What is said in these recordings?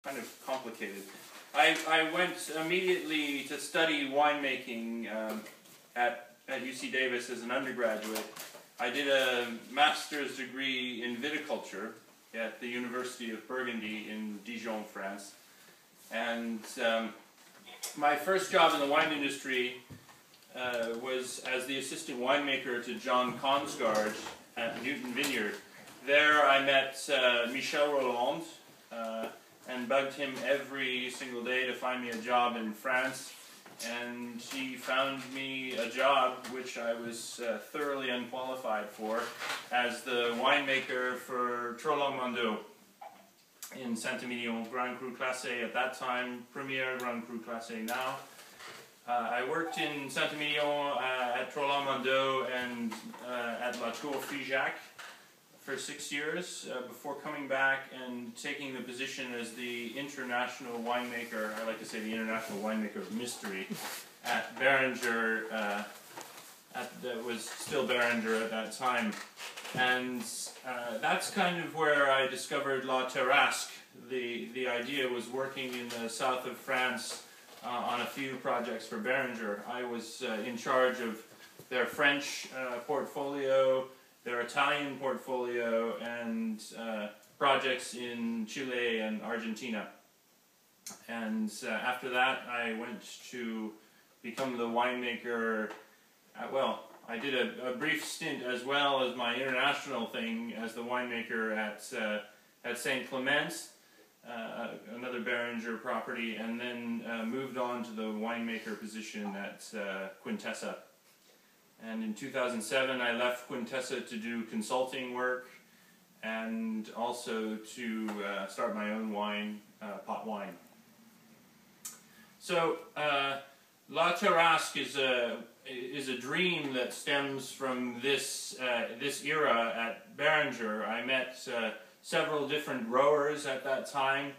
kind of complicated. I went immediately to study winemaking at UC Davis as an undergraduate. I did a master's degree in viticulture at the University of Burgundy in Dijon, France. And my first job in the wine industry was as the assistant winemaker to John Consgard at Newton Vineyard. There I met Michel Rolland and bugged him every single day to find me a job in France. And he found me a job which I was thoroughly unqualified for as the winemaker for Trollong-Mandeau in Saint-Emilion, Grand Cru Classé at that time, Premier Grand Cru Classé now. I worked in Saint-Emilion at Trollong-Mandeau and at La Tour Figeac for 6 years before coming back and taking the position as the international winemaker, I like to say the international winemaker of mystery, at Beringer, that was still Beringer at that time. And that's kind of where I discovered La Tarasque. The idea was working in the south of France on a few projects for Beringer. I was in charge of their French portfolio, their Italian portfolio, and projects in Chile and Argentina. And after that, I went to become the winemaker. Well, I did a brief stint as well as my international thing as the winemaker at Saint Clements, another Beringer property, and then moved on to the winemaker position at Quintessa. And in 2007 I left Quintessa to do consulting work and also to start my own wine, Pott wine. So La Tarasque is a dream that stems from this era at Beringer. I met several different growers at that time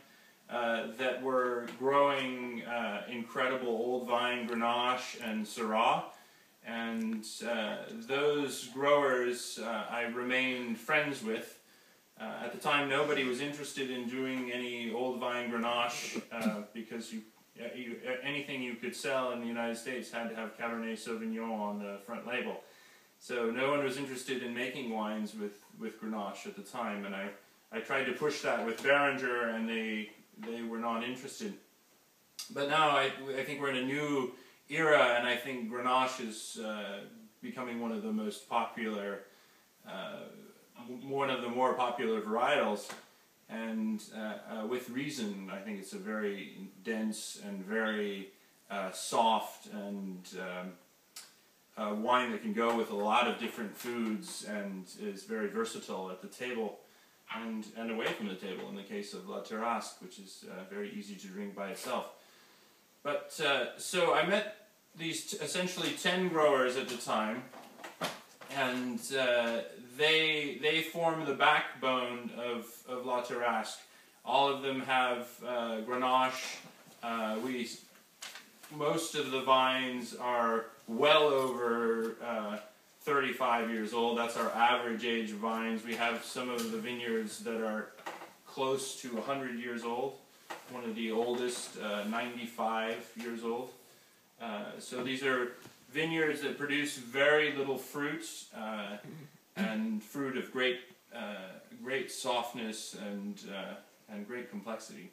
that were growing incredible old vine Grenache and Syrah. And those growers I remained friends with. At the time, nobody was interested in doing any old vine Grenache because anything you could sell in the United States had to have Cabernet Sauvignon on the front label. So no one was interested in making wines with Grenache at the time, and I tried to push that with Beringer, and they were not interested. But now I think we're in a new era, and I think Grenache is becoming one of the most popular, one of the more popular varietals, and with reason. I think it's a very dense and very soft and wine that can go with a lot of different foods and is very versatile at the table and away from the table in the case of La Tarasque, which is very easy to drink by itself. But so I met these essentially 10 growers at the time, and they form the backbone of La Tarasque. All of them have Grenache. Most of the vines are well over 35 years old. That's our average age of vines. We have some of the vineyards that are close to 100 years old. One of the oldest, 95 years old. So these are vineyards that produce very little fruit and fruit of great softness and great complexity.